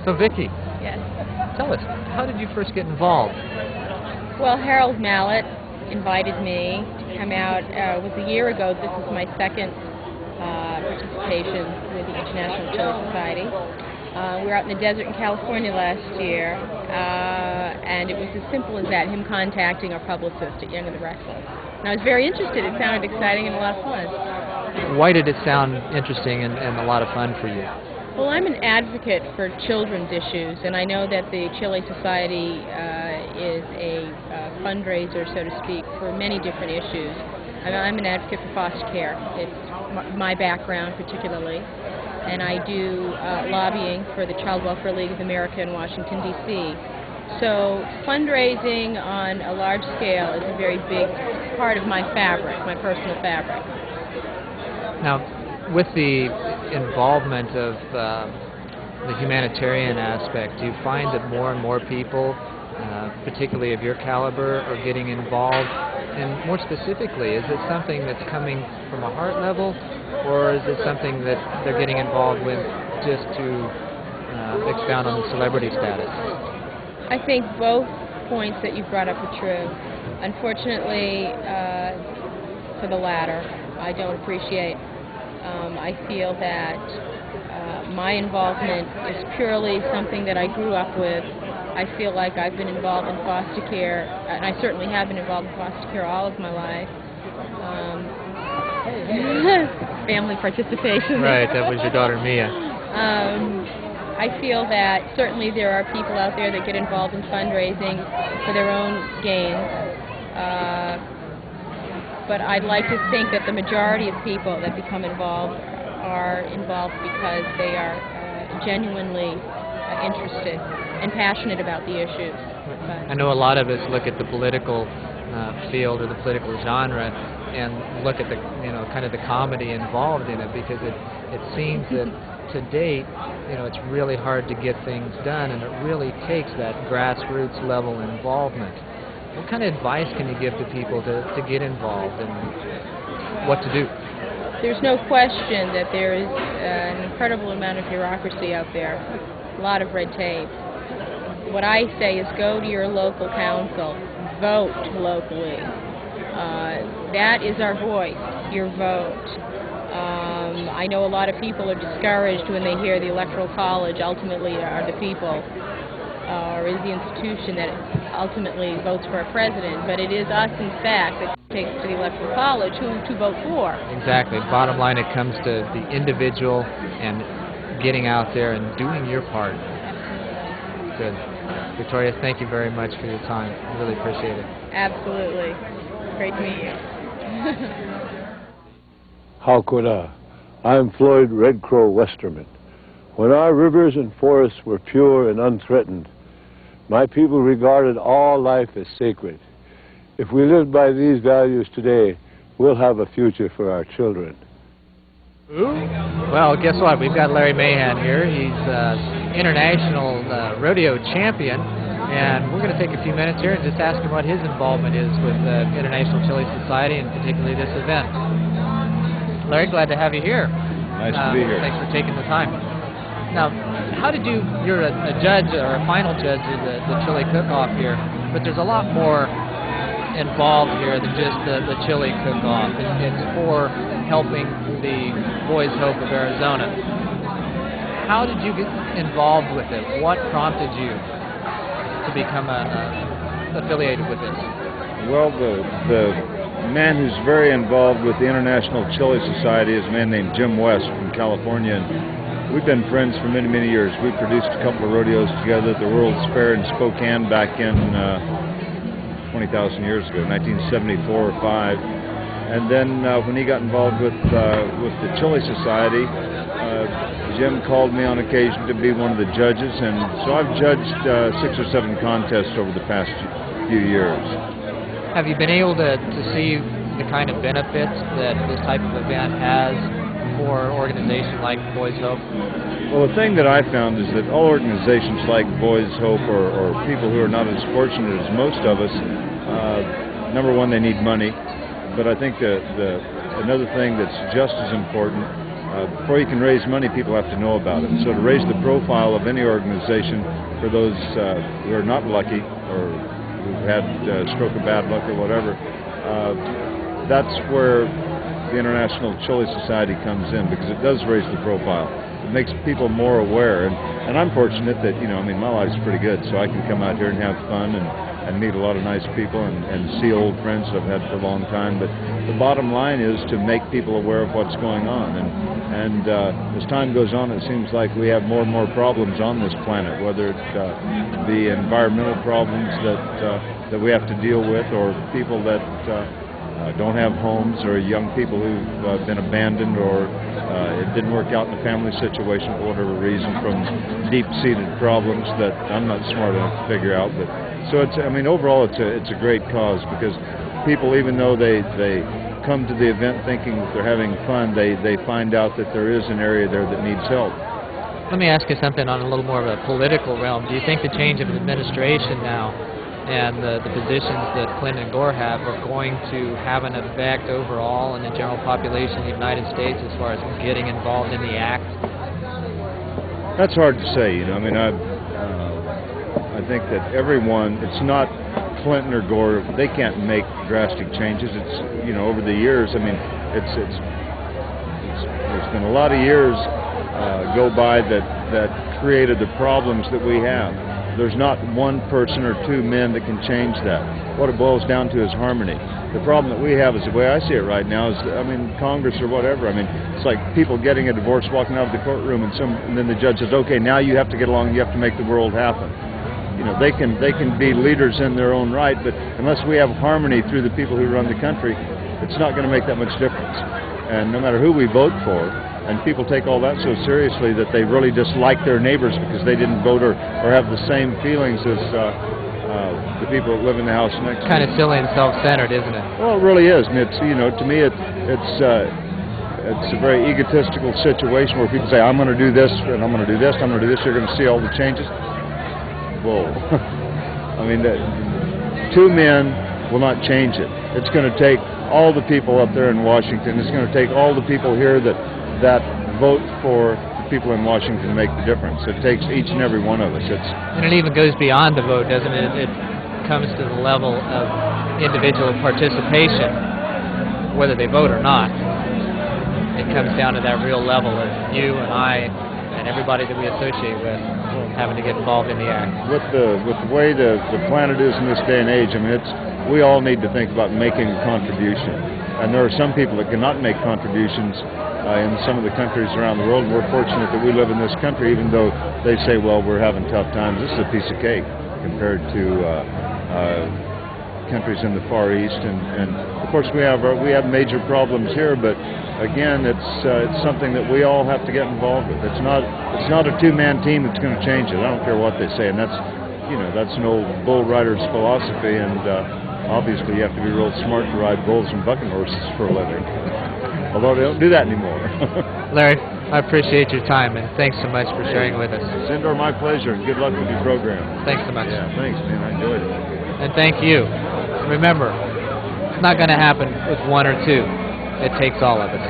So Vicki, Yes. tell us, how did you first get involved? Well, Harold Mallett invited me to come out. It was a year ago. This is my second participation with the International Chili Society. We were out in the desert in California last year, and it was as simple as that, him contacting our publicist at Young and the Restless. And I was very interested. It sounded exciting and a lot of fun. Why did it sound interesting and a lot of fun for you? Well, I'm an advocate for children's issues, and I know that the Chili Society is a fundraiser, so to speak, for many different issues. I'm an advocate for foster care. It's my background particularly, and I do lobbying for the Child Welfare League of America in Washington, D.C. So fundraising on a large scale is a very big part of my fabric, my personal fabric. Now, with the involvement of the humanitarian aspect, do you find that more and more people, particularly of your caliber, are getting involved? And more specifically, is it something that's coming from a heart level, or is it something that they're getting involved with just to expound on the celebrity status? I think both points that you brought up are true. Unfortunately, for the latter, I don't appreciate. I feel that my involvement is purely something that I grew up with. I feel like I've been involved in foster care, and I certainly have been involved in foster care all of my life. Family participation. Right, that was your daughter Mia. I feel that certainly there are people out there that get involved in fundraising for their own gains. But I'd like to think that the majority of people that become involved are involved because they are genuinely interested and passionate about the issues. I know a lot of us look at the political field or the political genre and look at the, kind of the comedy involved in it, because it seems that to date, it's really hard to get things done, and it really takes that grassroots level involvement. What kind of advice can you give to people to get involved and what to do? There's no question that there is an incredible amount of bureaucracy out there, a lot of red tape. What I say is go to your local council, vote locally. That is our voice, your vote. I know a lot of people are discouraged when they hear the Electoral College ultimately are the people, or is the institution that ultimately votes for a president, but it is us, in fact, that takes to the Electoral College who to vote for. Exactly. Bottom line, it comes to the individual and getting out there and doing your part. Good. Victoria, thank you very much for your time. I really appreciate it. Absolutely. Great to meet you. How could I? I'm Floyd Red Crow Westerman. When our rivers and forests were pure and unthreatened, my people regarded all life as sacred. If we live by these values today, we'll have a future for our children. Well, guess what? We've got Larry Mahan here. He's international rodeo champion, and we're going to take a few minutes here and just ask him what his involvement is with the International Chili Society, and particularly this event. Larry, glad to have you here. Nice to be here. Thanks for taking the time. Now, how did you're a judge or a final judge of the chili cook-off here, but there's a lot more involved here than just the chili cook-off. It's for helping the Boys Hope of Arizona. How did you get involved with it? What prompted you to become affiliated with this? Well, the man who's very involved with the International Chili Society is a man named Jim West from California. And we've been friends for many, many years. We produced a couple of rodeos together at the World's Fair in Spokane back in 20,000 years ago, 1974 or 5. And then when he got involved with the Chili Society, Jim called me on occasion to be one of the judges, and so I've judged 6 or 7 contests over the past few years. Have you been able to see the kind of benefits that this type of event has for an organization like Boys Hope? Well, the thing that I found is that all organizations like Boys Hope or people who are not as fortunate as most of us, number one, they need money. But I think another thing that's just as important before you can raise money, people have to know about it. So to raise the profile of any organization for those who are not lucky or who've had a stroke of bad luck or whatever, that's where the International Chili Society comes in, because it does raise the profile. It makes people more aware, and I'm fortunate that, I mean, my life's pretty good, so I can come out here and have fun and meet a lot of nice people and see old friends that I've had for a long time. But the bottom line is to make people aware of what's going on, and as time goes on, it seems like we have more and more problems on this planet, whether it be environmental problems that we have to deal with, or people that don't have homes, or young people who've been abandoned, or it didn't work out in the family situation for whatever reason, from deep-seated problems that I'm not smart enough to figure out. But so I mean, overall, it's a great cause, because people, even though they come to the event thinking that they're having fun, they find out that there is an area there that needs help. Let me ask you something on a little more of a political realm. Do you think the change of administration now and the positions that Clinton and Gore have are going to have an effect overall on the general population of the United States as far as getting involved in the act? That's hard to say. I mean, I think that everyone, it's not Clinton or Gore, they can't make drastic changes. It's, over the years, I mean, there's been a lot of years go by that created the problems that we have. There's not one person or two men that can change that. What it boils down to is harmony. The problem that we have, is the way I see it right now, is, I mean, Congress or whatever, I mean, it's like people getting a divorce, walking out of the courtroom, and then the judge says, okay, now you have to get along, you have to make the world happen. They can be leaders in their own right, but unless we have harmony through the people who run the country, it's not going to make that much difference. And no matter who we vote for, and people take all that so seriously that they really dislike their neighbors because they didn't vote or have the same feelings as the people that live in the house next to them. Kind of silly and self-centered, isn't it? Well, it really is. And it's, to me, it's a very egotistical situation where people say, I'm going to do this, and I'm going to do this, I'm going to do this, you're going to see all the changes. Whoa. I mean, two men will not change it. It's going to take all the people up there in Washington. It's going to take all the people here that vote for the people in Washington to make the difference. It takes each and every one of us. And it even goes beyond the vote, doesn't it? It comes to the level of individual participation, whether they vote or not. It comes down to that real level of you and I and everybody that we associate with having to get involved in the act. With the way the planet is in this day and age, I mean, we all need to think about making a contribution. And there are some people that cannot make contributions in some of the countries around the world. We're fortunate that we live in this country, even though they say, well, we're having tough times. This is a piece of cake compared to countries in the Far East. And of course, we have major problems here, but again, it's something that we all have to get involved with. It's not a two-man team that's going to change it. I don't care what they say, and that's an old bull rider's philosophy. And obviously, you have to be real smart to ride bulls and bucking horses for a living. Although they don't do that anymore. Larry, I appreciate your time, and thanks so much for sharing with us. Sindor, my pleasure, and good luck with your program. Thanks so much. Yeah, thanks, man. I enjoyed it. And thank you. Remember, it's not going to happen with one or two. It takes all of us.